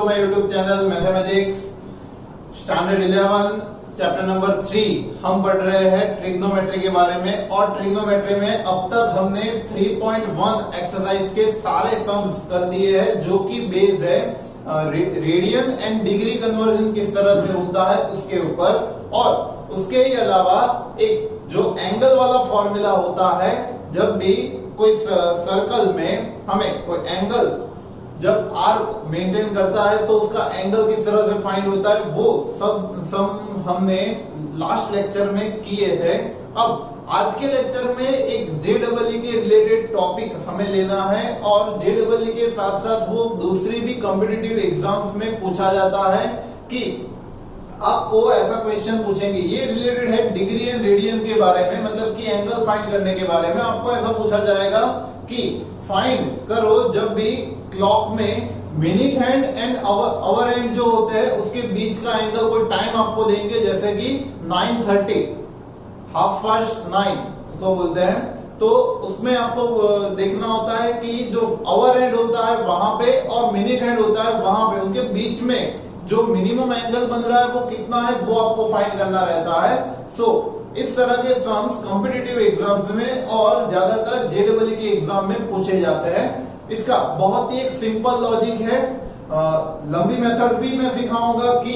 My YouTube channel mathematics standard 11 chapter number 3 हम पढ़ रहे हैं ट्रिग्नोमेट्री के बारे में। और ट्रिग्नोमेट्री में अब तक हमने 3.1 एक्सरसाइज के सारे सम्स कर दिए हैं, जो कि बेस है रेडियन एंड डिग्री कन्वर्जन किस तरह से होता है उसके ऊपर। और उसके ही अलावा एक जो एंगल वाला फॉर्मूला होता है, जब भी कोई सर्कल में हमें कोई एंगल जब आर्क मेंटेन करता है तो उसका एंगल किस तरह से फाइंड होता है, वो सब हमने लास्ट लेक्चर में किए थे। अब आज के लेक्चर में एक जेडब्ल्यू के रिलेटेड टॉपिक हमें लेना है, और जेडब्ल्यू के साथ साथ वो दूसरी भी कॉम्पिटिटिव एग्जाम्स में पूछा जाता है कि आपको ऐसा क्वेश्चन पूछेंगे, ये रिलेटेड है डिग्री एंड रेडियन के बारे में, मतलब कि एंगल फाइंड करने के बारे में। आपको ऐसा पूछा जाएगा कि फाइंड करो जब भी क्लॉक में minute hand and hour hand जो होते हैं उसके बीच का एंगल, कोई टाइम आपको देंगे जैसे कि 9:30 9:30 तो बोलते हैं, तो उसमें आपको देखना होता है कि जो आवर हैंड होता है वहां पे और मिनट हैंड होता है वहां पे, उनके बीच में जो मिनिमम एंगल बन रहा है वो कितना है वो आपको फाइंड करना रहता है। इस तरह के सम्स कॉम्पिटिटिव एग्जाम्स में और ज्यादातर जेडब्ल्यू के एग्जाम में पूछे जाते हैं। इसका बहुत ही एक सिंपल लॉजिक है। लंबी मेथड भी मैं सिखाऊंगा कि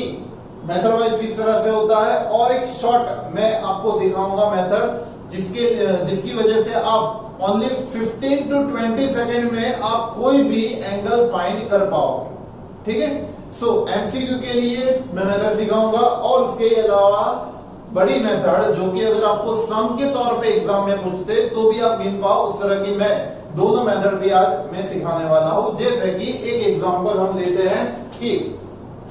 मेथड वाइज किस तरह से होता है, और एक शॉर्ट मैं आपको सिखाऊंगा मेथड जिसकी वजह से आप ओनली 15 to 20 सेकेंड में आप कोई भी एंगल फाइंड कर पाओगे। ठीक है, एमसीक्यू के लिए मैं मेथड सिखाऊंगा, और उसके अलावा बड़ी मेथड जो कि अगर आपको सम के तौर पे एग्जाम में पूछते तो भी आप गिन पाओ, उस तरह की मैं दोनों मेथड भी आज मैं सिखाने वाला हूं। जैसे कि एक एग्जांपल हम लेते हैं कि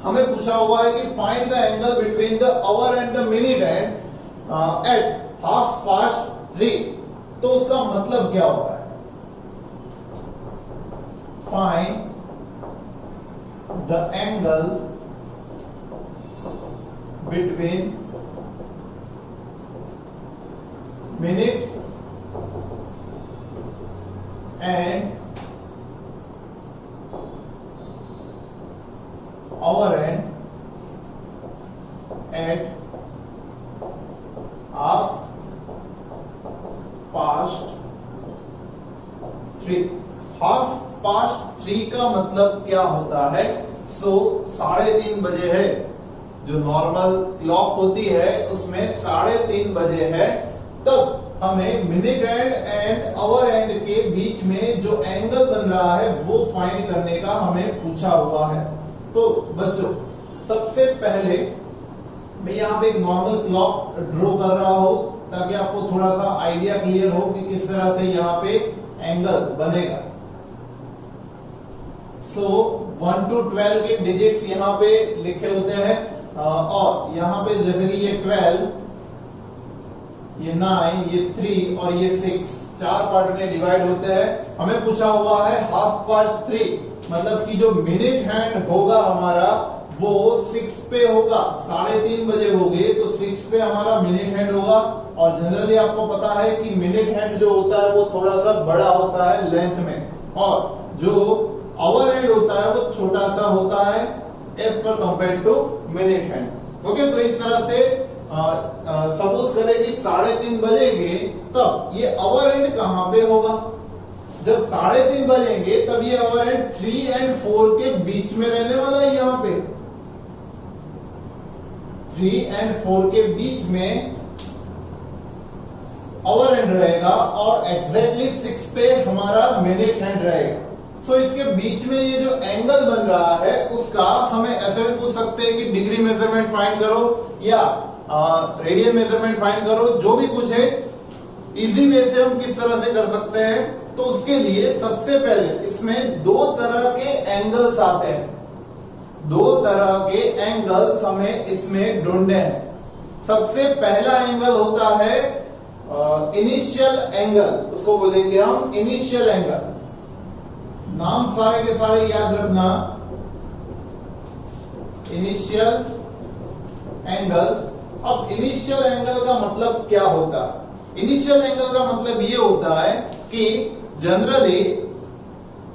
हमें पूछा हुआ है कि find the angle between the our and the minute hand eight 3:30। तो उसका मतलब क्या होता है, find the angle between minute and hour end at 3:30। 3:30 का मतलब क्या होता है? 3:30 बजे है, जो नॉर्मल क्लॉक होती है उसमें 3:30 बजे है, तब हमें minute hand and hour hand के बीच में जो एंगल बन रहा है वो फाइंड करने का हमें पूछा हुआ है। तो बच्चों, सबसे पहले मैं यहाँ पे एक नॉर्मल क्लॉक ड्रॉ कर रहा हूं ताकि आपको थोड़ा सा आइडिया क्लियर हो कि किस तरह से यहाँ पे एंगल बनेगा। 1 to 12 के डिजिट्स यहाँ पे लिखे होते हैं, और यहाँ पे जैसे कि ये 12, ये 9, ये 3 और ये 6 चार पार्ट में डिवाइड होते हैं। हमें पूछा हुआ है 3:30, मतलब कि जो मिनट हैंड होगा हमारा वो 6 पे होगा, 3:30 बजे होगे तो 6 पे हमारा मिनट हैंड होगा। और जनरली आपको पता है कि मिनट हैंड जो होता है वो थोड़ा सा बड़ा होता है लेंथ में, और जो आवर हैंड होता है वो छोटा सा होता है एज पर compare to minute hand. Okay, तो इस तरह से सपोज करें कि 3:30 बजेंगे, तब ये आवर हैंड कहां पे होगा? जब 3:30 बजेंगे तब ये आवर हैंड 3 और 4 के बीच में रहने वाला है। यहाँ पे 3 और 4 के बीच में आवर हैंड रहेगा, और एग्जैक्टली 6 पे हमारा मिनट हैंड रहेगा। इसके बीच में ये जो एंगल बन रहा है उसका हमें ऐसे भी पूछ सकते हैं कि डिग्री मेजरमेंट फाइंड करो या रेडियन मेजरमेंट फाइंड करो, जो भी पूछे इजी वे से हम किस तरह से कर सकते हैं। तो उसके लिए सबसे पहले इसमें दो तरह के एंगल्स आते हैं, दो तरह के एंगल्स हमें इसमें ढूंढने हैं। सबसे पहला एंगल होता है इनिशियल एंगल, उसको बोलेंगे हम इनिशियल एंगल। नाम सारे के सारे याद रखना, इनिशियल एंगल। अब इनिशियल एंगल का मतलब क्या होता है? इनिशियल एंगल का मतलब ये होता है कि जनरली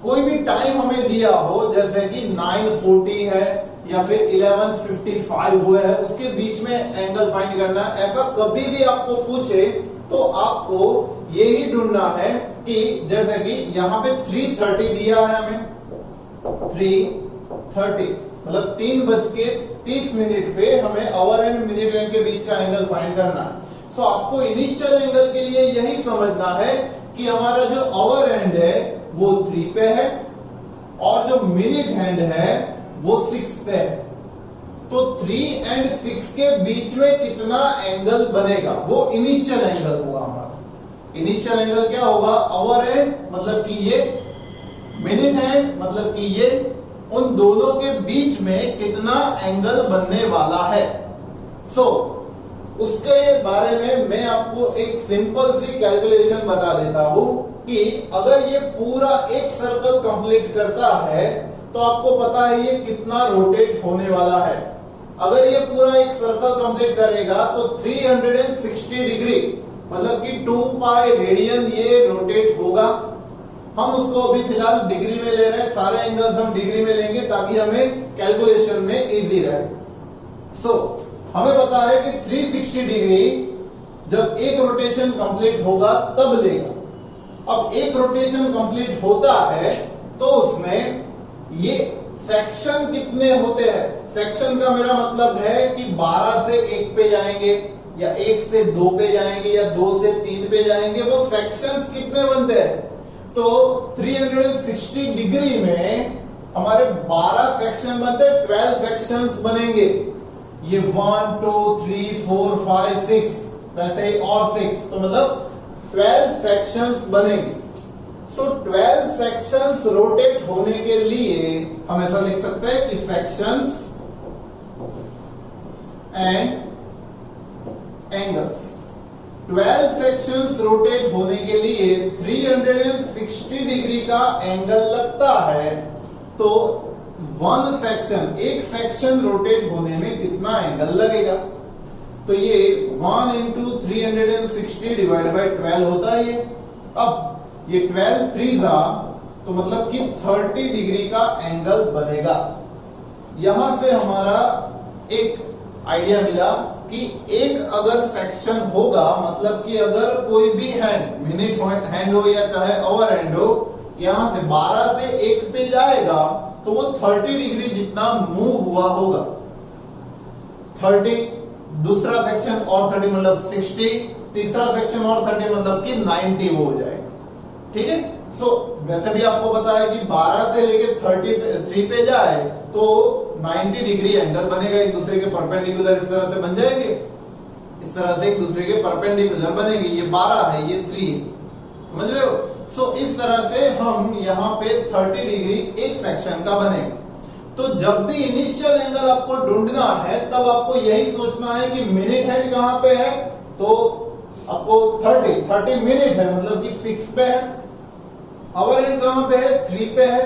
कोई भी टाइम हमें दिया हो, जैसे कि 9:40 है या फिर 11:55 हुए है, उसके बीच में एंगल फाइंड करना है, ऐसा कभी भी आपको पूछे तो आपको यही ढूंढना है कि जैसे कि यहाँ पे 3:30 दिया है हमें, 3:30 मतलब 3:30 पे हमें आवर एंड मिनट एंड के बीच का एंगल फाइंड करना है। सो आपको इनिशियल एंगल के लिए यही समझना है कि हमारा जो आवर एंड है वो 3 पे है और जो मिनट हैंड है वो 6 पे है। तो 3 and 6 के बीच में कितना एंगल बनेगा वो इनिशियल एंगल होगा हमारा। इनिशियल एंगल क्या होगा, आवर एंड मतलब कि ये, मिनट हैंड मतलब कि ये, उन दोनों के बीच में कितना एंगल बनने वाला है। सो उसके बारे में मैं आपको एक सिंपल सी कैलकुलेशन बता देता हूं कि अगर ये पूरा एक सर्कल कंप्लीट करता है तो आपको पता है ये कितना रोटेट होने वाला है। अगर ये पूरा एक सर्कल कंप्लीट करेगा तो 360 डिग्री मतलब कि 2 पाई रेडियन ये रोटेट होगा। हम उसको अभी फिलहाल डिग्री में ले रहे हैं, सारे एंगल्स हम डिग्री में लेंगे ताकि हमें कैलकुलेशन में इजी रहे। सो हमें पता है कि 360 डिग्री जब एक रोटेशन कंप्लीट होगा तब लेगा। अब एक रोटेशन कंप्लीट होता है तो उसमें ये सेक्शन कितने होते हैं, सेक्शन का मेरा मतलब है कि 12 से 1 पे जाएंगे या 1 से 2 पे जाएंगे या 2 से 3 पे जाएंगे, वो सेक्शंस कितने बनते हैं। तो 360 डिग्री में हमारे 12 सेक्शन बनते हैं, 12 सेक्शंस बनेंगे। ये 1 2 3 4 5 6 वैसे ही और 6, तो मतलब 12 सेक्शंस बनेंगे। सो 12 सेक्शंस रोटेट होने के लिए हम ऐसा लिख सकते हैं कि sections and angles. 12 sections rotate होने के लिए 360 डिग्री का एंगल लगता है, तो एक सेक्शन रोटेट होने में कितना एंगल लगेगा। तो ये 1 into 360 डिवाइड बाई 12 होता है ये। अब ये 12 3 तो मतलब कि 30 डिग्री का एंगल बनेगा। यहां से हमारा एक आइडिया मिला कि एक अगर सेक्शन होगा, मतलब कि अगर कोई भी हैंड, मिनट हैंड हो या चाहे आवर हैंड हो, यहां से 12 से 1 पे जाएगा तो वो 30 डिग्री जितना मूव हुआ होगा। 30, दूसरा सेक्शन और 30 मतलब 60, तीसरा सेक्शन और 30 मतलब कि 90 वो हो जाएगा। ठीक है। सो वैसे भी आपको पता है कि 12 से लेके 33 पे जाए तो 90 डिग्री एंगल बनेगा, एक दूसरे के परपेंडिकुलर इस तरह से बन जाएंगे, इस तरह से एक दूसरे के परपेंडिकुलर बनेंगे। ये 12 है, ये 3, समझ रहे हो। सो इस तरह से हम यहाँ पे 30 डिग्री एक सेक्शन का बनेगा। तो जब भी इनिशियल एंगल आपको ढूंढना है तब आपको यही सोचना है कि मिनट हैंड कहां पे है, तो आपको 30 मिनट है मतलब कि 6 पे है। आवर हैंड कहां पे है, 3 पे है।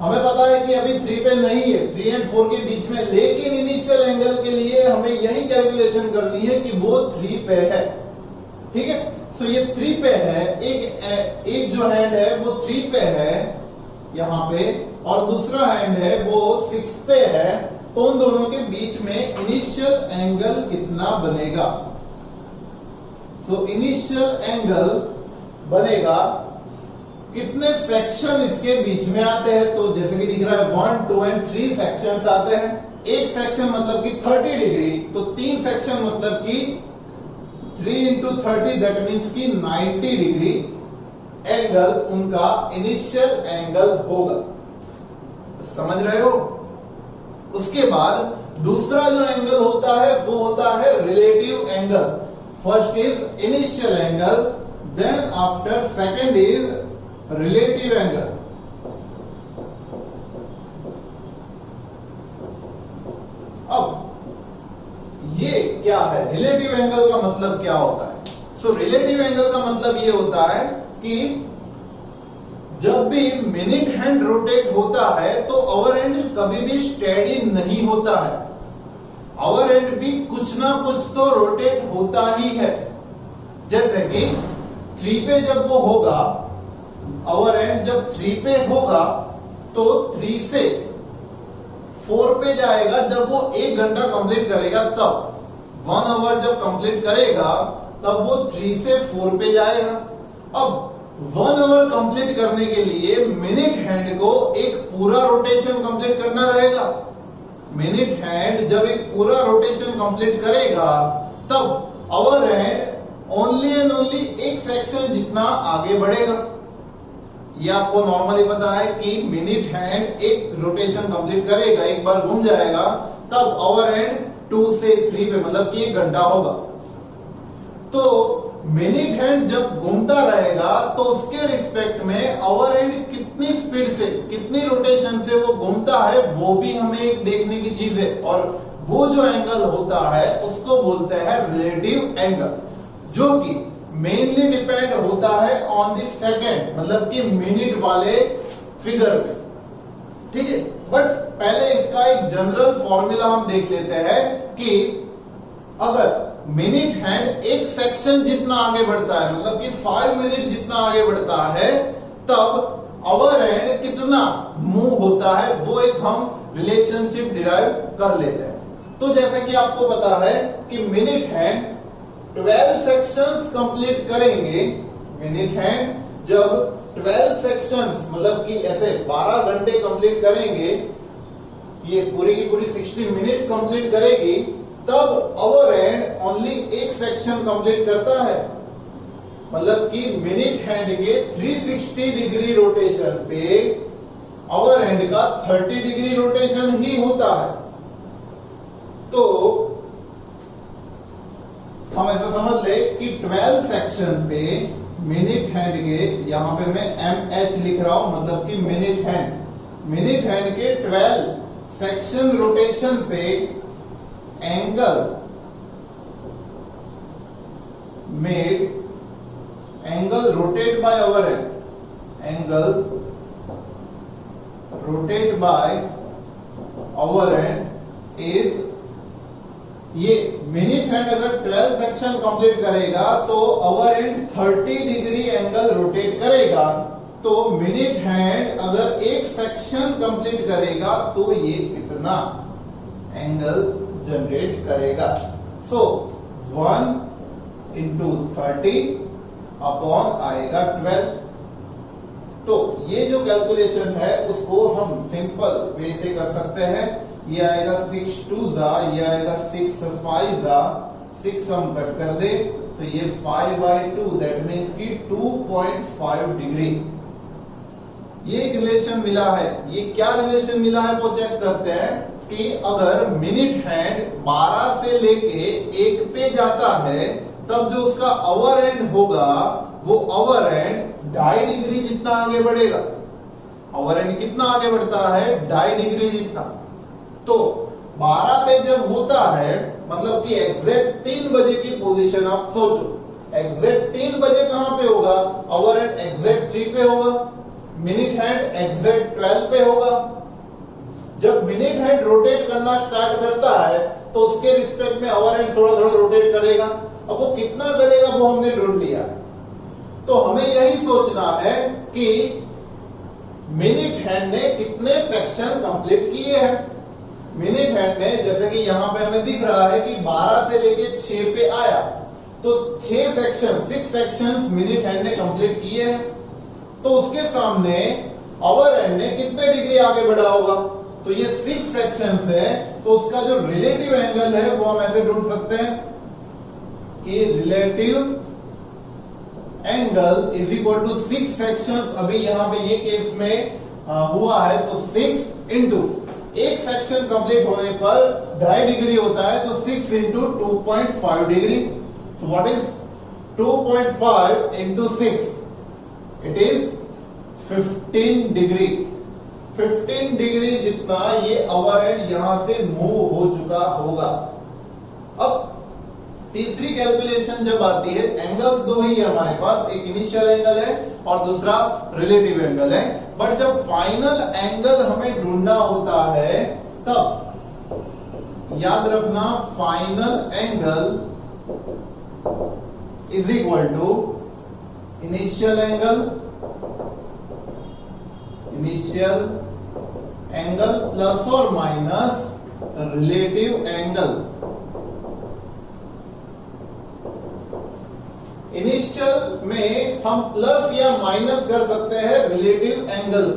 हमें पता है कि अभी 3 पे नहीं है, 3 और 4 के बीच में, लेकिन इनिशियल एंगल के लिए हमें यही कैलकुलेशन करनी है कि वो 3 पे है। ठीक है। सो ये 3 पे है, एक जो हैंड है वो 3 पे है यहां पे, और दूसरा हैंड है वो 6 पे है। तो उन दोनों के बीच में इनिशियल एंगल कितना बनेगा। सो इनिशियल एंगल बनेगा, कितने सेक्शन इसके बीच में आते हैं, तो जैसे कि दिख रहा है 1 2 और 3 सेक्शंस आते हैं। एक सेक्शन मतलब कि 30 डिग्री, तो 3 सेक्शन मतलब कि 3 into 30 दैट मीन्स कि 90 डिग्री एंगल उनका इनिशियल एंगल होगा। समझ रहे हो। उसके बाद दूसरा जो एंगल होता है वो होता है relative angle. First is initial angle, then after second is relative angle. अब ये क्या है, रिलेटिव एंगल का मतलब क्या होता है। सो रिलेटिव एंगल का मतलब ये होता है कि जब भी मिनट हैंड रोटेट होता है तो आवर हैंड कभी भी स्टेडी नहीं होता है। आवर हैंड भी कुछ ना कुछ तो रोटेट होता ही है। जैसे कि 3 पे जब वो होगा अवर एंड जब 3 पे होगा तो 3 से 4 पे जाएगा जब वो 1 घंटा कंप्लीट करेगा, तब 1 आवर जब कंप्लीट करेगा तब वो 3 से 4 पे जाएगा। अब 1 आवर कंप्लीट करने के लिए मिनट हैंड को एक पूरा रोटेशन कंप्लीट करना रहेगा। मिनट हैंड जब एक पूरा रोटेशन कंप्लीट करेगा तब hour hand only and only एक सेक्शन जितना आगे बढ़ेगा। ये आपको नॉर्मली पता है कि मिनट हैंड एक रोटेशन कंप्लीट करेगा, एक बार घूम जाएगा, तब आवर हैंड 2 से 3 पे मतलब कि 1 घंटा होगा। तो मिनट हैंड जब घूमता रहेगा तो उसके रिस्पेक्ट में आवर हैंड कितनी स्पीड से, कितनी रोटेशन से वो घूमता है, वो भी हमें एक देखने की चीज है। और वो जो एंगल होता है उसको बोलते हैं रिलेटिव एंगल, जो कि मेनली डिपेंड होता है ऑन द सेकंड, मतलब कि मिनट वाले फिगर पे। ठीक है, बट पहले इसका एक जनरल फॉर्मूला हम देख लेते हैं कि अगर मिनट हैंड एक सेक्शन जितना आगे बढ़ता है, मतलब कि 5 मिनट जितना आगे बढ़ता है, तब आवर हैंड कितना मूव होता है, वो एक हम रिलेशनशिप डिराइव कर लेते हैं। तो जैसे कि आपको पता है कि मिनट हैंड 12 सेक्शंस कंप्लीट करेंगे। मिनट हैंड जब 12 सेक्शंस मतलब कि ऐसे 12 घंटे कंप्लीट करेंगे, ये पूरी की पूरी 60 मिनट्स कंप्लीट करेगी, तब आवर हैंड ओनली एक सेक्शन कंप्लीट करता है। मतलब कि मिनट हैंड के 360 डिग्री रोटेशन पे आवर हैंड का 30 डिग्री रोटेशन ही होता है। तो हम ऐसा समझ ले कि 12 सेक्शन पे मिनट हैंड के, यहां पे मैं MH लिख रहा हूं, मतलब कि मिनट हैंड के 12 सेक्शन रोटेशन पे angle made, angle rotate by hour hand, angle rotate by hour hand is, ये मिनट हैंड अगर 12 सेक्शन कंप्लीट करेगा तो hour hand 30 degree angle rotate करेगा। तो मिनट हैंड अगर एक सेक्शन कंप्लीट करेगा तो ये कितना एंगल जनरेट करेगा। सो 1 into 30 अपॉन आएगा 12। तो ये जो कैलकुलेशन है उसको हम सिंपल वे से कर सकते हैं। ये आएगा 6 2 जा, ये आएगा 6 5 जा, 6 हम कट कर दे तो ये 5/2, दैट मीन्स की 2.5 डिग्री। ये एक रिलेशन मिला है। ये क्या रिलेशन मिला है वो चेक करते हैं कि अगर मिनट हैंड 12 से लेके 1 पे जाता है तब जो उसका आवर हैंड होगा वो आवर हैंड 2.5 डिग्री जितना आगे बढ़ेगा। आवर हैंड कितना आगे बढ़ता है? 2.5 डिग्री जितना। तो 12 पे जब होता है मतलब कि एग्जैक्ट 3 बजे की पोजीशन आप सोचो, एग्जैक्ट 3 बजे कहां पे होगा? आवर हैंड एग्जैक्ट 3 पे होगा, मिनट हैंड एग्जैक्ट 12 पे होगा। जब मिनट हैंड रोटेट करना स्टार्ट करता है तो उसके रिस्पेक्ट में आवर हैंड थोड़ा थोड़ा रोटेट करेगा। अब वो कितना करेगा वो हमने ढूंढ लिया। तो हमें यही सोचना है कि मिनट हैंड ने कितने सेक्शन कंप्लीट किए हैं। मिनट हैंड ने, जैसे कि यहां पे हमें दिख रहा है कि 12 से लेके 6 पे आया तो 6 सेक्शंस मिनट हैंड ने कंप्लीट किए हैं। तो उसके सामने आवर हैंड ने कितने डिग्री आगे बढ़ा होगा? तो ये 6 सेक्शंस है, तो उसका जो रिलेटिव एंगल है वो हम ऐसे ढूंढ सकते हैं कि relative angle is equal to 6 sections. अभी यहां पे ये केस में हुआ है तो 6 इंटू एक सेक्शन कंप्लीट होने पर 2.5 डिग्री होता है तो 6 into 2.5 degree. So what is 2.5 into 6? It is 15 degree. 15 degree जितना ये आवर हैंड यहां से मूव हो चुका होगा। अब तीसरी कैलकुलेशन जब आती है, एंगल्स दो ही है हमारे पास, एक इनिशियल एंगल है और दूसरा रिलेटिव एंगल है। बट जब फाइनल एंगल हमें ढूंढना होता है तब याद रखना final angle is equal to initial angle initial angle plus और माइनस रिलेटिव एंगल। इनिशियल में हम प्लस या माइनस कर सकते हैं रिलेटिव एंगल।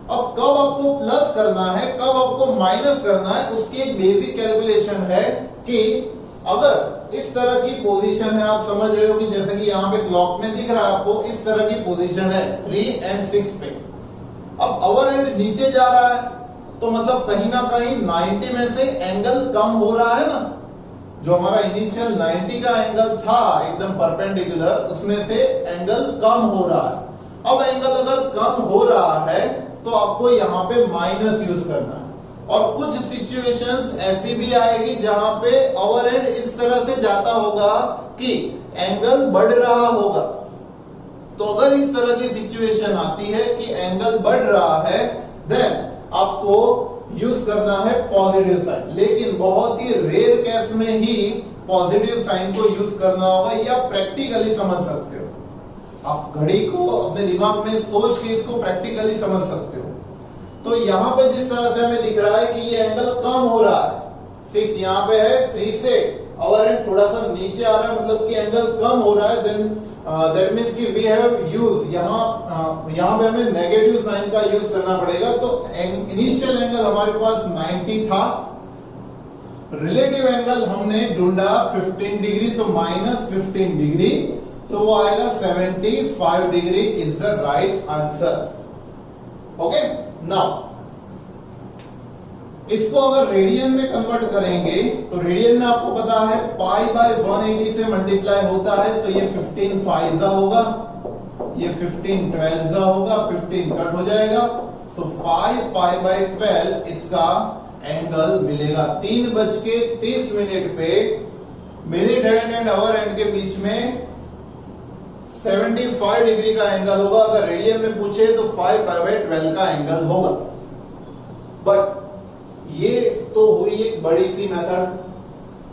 अब कब आपको प्लस करना है, कब आपको माइनस करना है, उसकी एक बेसिक कैलकुलेशन है कि अगर इस तरह की पोजीशन है, आप समझ रहे हो कि जैसे कि यहां पे क्लॉक में दिख रहा है आपको, इस तरह की पोजीशन है 3 और 6 पे। अब अवर एंड नीचे जा रहा है तो मतलब कहीं ना कहीं 90 में से एंगल कम हो रहा है ना। जो हमारा इनिशियल 90 का एंगल था एकदम परपेंडिकुलर, उसमें से एंगल कम हो रहा है। अब एंगल अगर कम हो रहा है तो आपको यहां पे माइनस यूज करना है। और कुछ सिचुएशंस ऐसी भी आएगी जहां पे अवर एंड इस तरह से जाता होगा कि एंगल बढ़ रहा होगा। तो अगर इस तरह की सिचुएशन आती है कि एंगल बढ़ रहा है, देन आपको यूज करना है पॉजिटिव साइन। लेकिन बहुत ही रेयर केस में ही पॉजिटिव साइन को यूज करना होगा, या प्रैक्टिकली समझ सकते हो। आप घड़ी को अपने दिमाग में सोच के इसको प्रैक्टिकली समझ सकते हो। तो यहां पे जिस तरह से हमें दिख रहा है कि ये एंगल कम हो रहा है, 6 यहां पे है, 3 से अवर एंड थोड़ा सा नीचे आ रहा है, मतलब कि एंगल कम हो रहा है, देन दैट मींस कि वी हैव यूज यहां पे हमें नेगेटिव साइन का यूज करना पड़ेगा। तो इनिशियल एंगल हमारे पास 90 था, रिलेटिव एंगल हमने ढूंढा 15 डिग्री, तो माइनस 15 डिग्री, तो वो आएगा 75 degree is the right answer. Okay, now इसको अगर रेडियन में कन्वर्ट करेंगे तो रेडियन में आपको पता है पाई बाय 180 से मल्टीप्लाई होता है, तो ये 15 फाइजा होगा, ये 15 ट्वेल्जा होगा, 15 कट हो जाएगा, सो 5 पाई बाय 12 इसका एंगल मिलेगा। 3:30 पे minute hand and hour hand के बीच में 75 डिग्री का एंगल होगा। अगर रेडियन में पूछे तो 5 पाई बाय 12 का एंगल होगा। बट ये तो हुई एक बड़ी सी मेथड।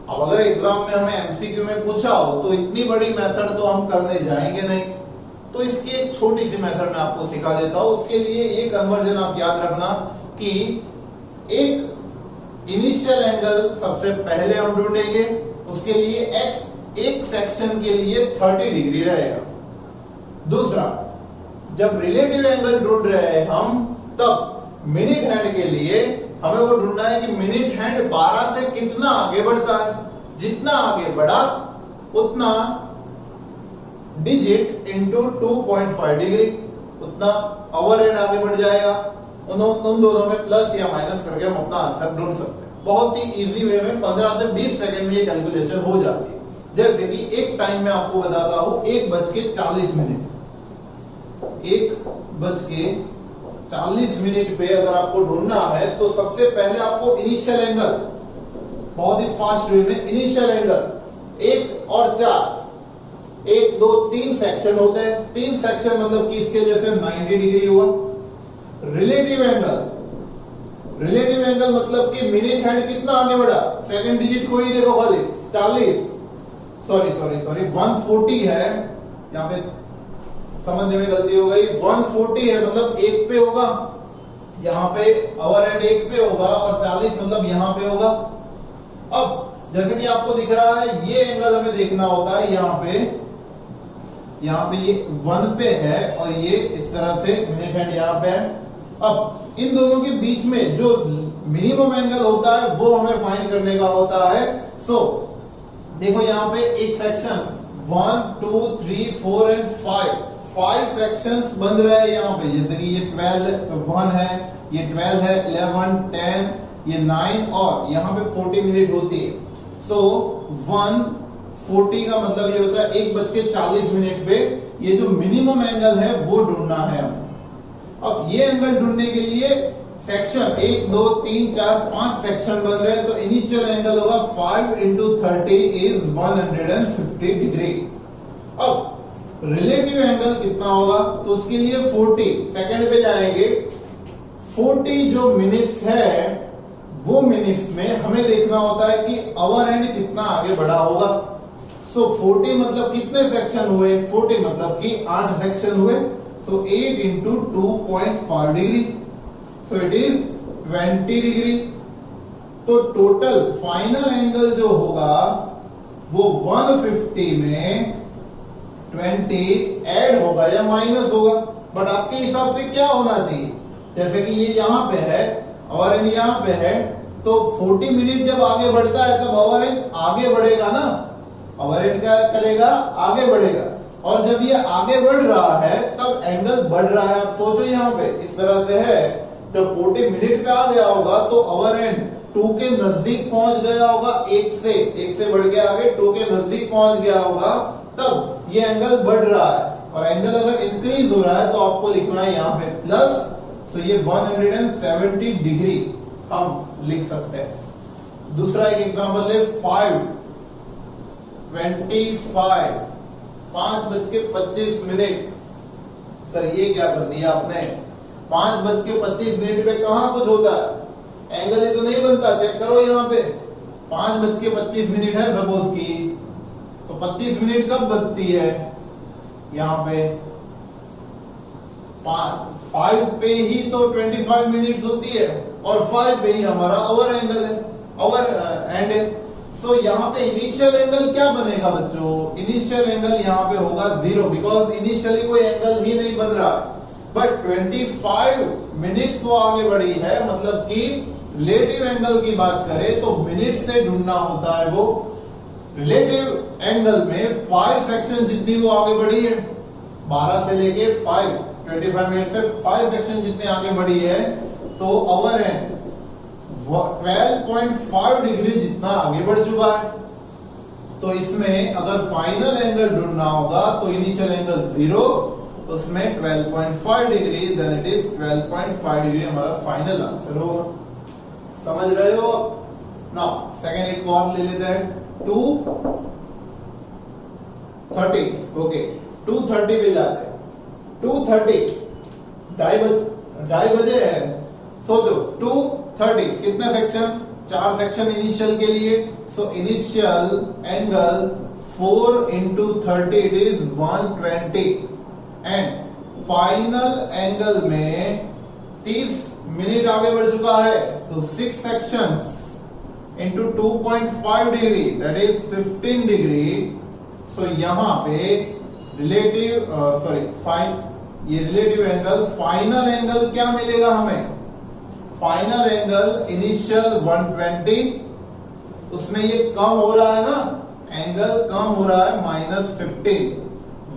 अब अगर एग्जाम में हमें एमसीक्यू में पूछा हो तो इतनी बड़ी मेथड तो हम करने जाएंगे नहीं, तो इसकी एक छोटी सी मेथड मैं आपको सिखा देता हूं। उसके लिए ये कन्वर्जन आप याद रखना कि एक इनिशियल एंगल सबसे पहले हम ढूंढेंगे, उसके लिए x एक सेक्शन के लिए 30 डिग्री रहेगा। दूसरा, जब रिलेटिव एंगल ढूंढ रहे हैं हम, तब मिनिट हैंड के लिए हमें वो ढूंढना है कि मिनिट हैंड 12 से कितना आगे बढ़ता है। जितना आगे बढ़ा उतना डिजिट इंटू 2.5 डिग्री, उतना ओवर हैंड आगे बढ़ जाएगा। उन दोनों में प्लस या माइनस करके हम अपना आंसर ढूंढ सकते हैं। बहुत ही इजी वे में 15 से 20 सेकंड में ये कैलकुलेशन हो जाती है। जैसे कि एक टाइम में आपको बताता हूं, 1:40 1:40 पे अगर आपको ढूंढना है तो सबसे पहले आपको इनिशियल एंगल, बहुत ही फास्ट वे में इनिशियल एंगल 1 और 4, 1 2 3 सेक्शन होते हैं। 3 सेक्शन मतलब कि इसके जैसे 90 डिग्री हुआ। रिलेटिव एंगल मतलब कि मिनिट हैंड कितना आगे बढ़ा, सेकंड डिजिट को ही देखो खाली 140 है, यहाँ पे समझने में गलती हो गई। 140 है मतलब 1 पे होगा, यहाँ पे ओवर एंड 1 पे होगा, और 40 मतलब यहाँ पे होगा। अब जैसे कि आपको दिख रहा है, ये एंगल हमें देखना होता है। यहाँ पे ये 1 पे है और ये इस तरह से मिनिट हैंड यहाँ पे है। अब इन दोनों के बीच में जो मिनिमम एंगल होता है वो हमें फाइंड करने का होता है। सो देखो यहाँ पे एक सेक्शन 1 2 3 4 एंड 5 सेक्शंस बन रहे हैं यहाँ पे। जैसे कि ये 1 है, ये 12 है, 11 10, ये 9 और यहाँ पे 40 मिनट होती है। सो 1:40 का मतलब ये होता है 1:40 पे ये जो मिनिमम एंगल है वो ढूंढना है हमें। अब ये एंगल ढूंढने के लिए सेक्शन 1 2 3 4 5 सेक्शन बन रहे हैं, तो इनिशियल एंगल होगा 5 into 30 is 150 डिग्री। अब रिलेटिव एंगल कितना होगा, तो उसके लिए 40 सेकंड पे जाएंगे। 40 जो मिनट्स है वो मिनट्स में हमें देखना होता है कि आवर एंड कितना आगे बढ़ा होगा। सो 40 मतलब कितने सेक्शन हुए, 40 मतलब कि 8 सेक्शन हुए। So 8 into 2.5 degree. So it is 20 degree. तो टोटल फाइनल एंगल जो होगा वो 150 में 20 ऐड होगा या माइनस होगा, बट आपके हिसाब से क्या होना चाहिए? जैसे कि ये यहां पे है और यहां पे है, तो 40 मिनट जब आगे बढ़ता है तब ओवर एंड आगे बढ़ेगा ना, ओवर एंड क्या करेगा? आगे बढ़ेगा। और जब ये आगे बढ़ रहा है तब एंगल बढ़ रहा है। आप सोचो यहाँ पे इस तरह से है, जब 40 मिनट पे आ गया होगा तो ओवर एंड 2 के नजदीक पहुंच गया होगा, एक से बढ़ के आगे 2 के नजदीक पहुंच गया होगा, तब ये एंगल बढ़ रहा है। और एंगल अगर इंक्रीज हो रहा है तो आपको लिखना है यहाँ पे प्लस, तो ये 170 डिग्री हम लिख सकते हैं। दूसरा एक एग्जांपल है 5:25 सर ये क्या कर दिया आपने? 5:25 पे कहां कुछ होता है? एंगल ही तो नहीं बनता, चेक करो यहाँ पे 5:25 है सपोज की, तो 25 मिनट कब बनती है? यहाँ पे 5 पे ही तो 25 मिनट्स होती है, और 5 पे ही हमारा ओवर एंगल है, ओवर एंड है। सो यहाँ पे इनिशियल एंगल क्या बनेगा बच्चों? इनिशियल एंगल यहाँ पे होगा 0, बिकॉज इनिशियली कोई एंगल ही नहीं बन रहा। बट 25 मिनट्स वो आगे बढ़ी है, मतलब कि रिलेटिव एंगल की बात करें तो मिनट से ढूंढना होता है वो। रिलेटिव एंगल में 5 सेक्शन जितनी वो आगे बढ़ी है, 12 से लेके 25 मिनट्स पे 5 सेक्शन जितने आगे बढ़ी है, तो ओवर एंड 12.5 डिग्री जितना आगे बढ़ चुका है। तो इसमें अगर फाइनल एंगल ढूंढना होगा तो इनिशियल एंगल 0, उसमें 12.5 degree, then it is 12.5 degree हमारा फाइनल आंसर होगा। समझ रहे हो? नाउ सेकंड एक और ले लेते हैं, 2:30। ओके, 2:30 पे जाते हैं। 2:30 ढाई बजे है। सोचो 2:30 कितने सेक्शन? 4 सेक्शन इनिशियल के लिए। So initial angle 4 into 30 it is 120, and final angle में 30 मिनट आगे बढ़ चुका है। So 6 sections into 2.5 degree that is 15 degree. So यहां पे रिलेटिव एंगल, फाइनल एंगल क्या मिलेगा हमें? फाइनल एंगल इनिशियल 120, उसमें ये कम हो रहा है ना, एंगल कम हो रहा है -15,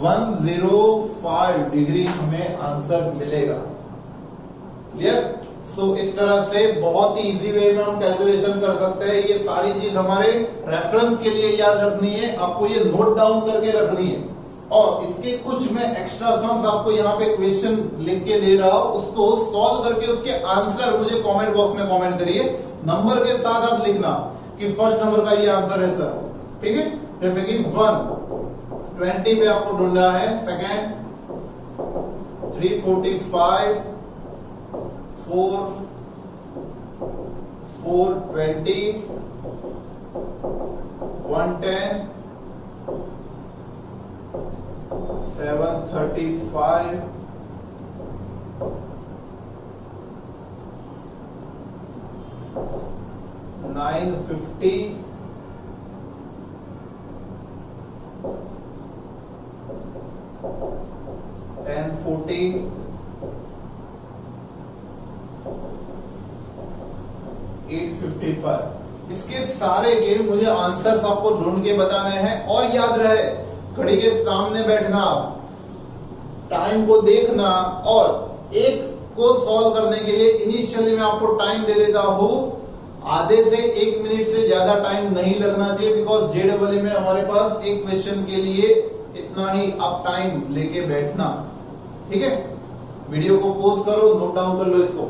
105 डिग्री हमें आंसर मिलेगा। क्लियर? सो इस तरह से बहुत ही इजी वे में हम कैलकुलेशन कर सकते हैं। ये सारी चीज हमारे रेफरेंस के लिए याद रखनी है, आपको ये नोट डाउन करके रखनी है। और इसके कुछ मैं एक्स्ट्रा सम्स आपको यहाँ पे क्वेश्चन लिख के दे रहा हूं, उसको सॉल्व करके उसके आंसर मुझे कमेंट बॉक्स में कमेंट करिए। नंबर के साथ आप लिखना कि फर्स्ट नंबर का ये आंसर है सर, ठीक है? जैसे कि 120 पे आपको ढूंढना है, सेकंड 345, 420, 110, 735, 950, 1040, 855। इसके सारे के मुझे आंसर्स आपको ढूंढ के बताने हैं। और याद रहे, घड़ी के सामने बैठना, टाइम को देखना, और एक को सॉल्व करने के लिए इनिशियली मैं आपको टाइम दे देता हूं, आधे से 1 मिनट से ज्यादा टाइम नहीं लगना चाहिए, बिकॉज जेडब्ल्यू में हमारे पास एक क्वेश्चन के लिए इतना ही आप टाइम लेके बैठना, ठीक है? वीडियो को पॉज करो, नोट डाउन कर लो इसको।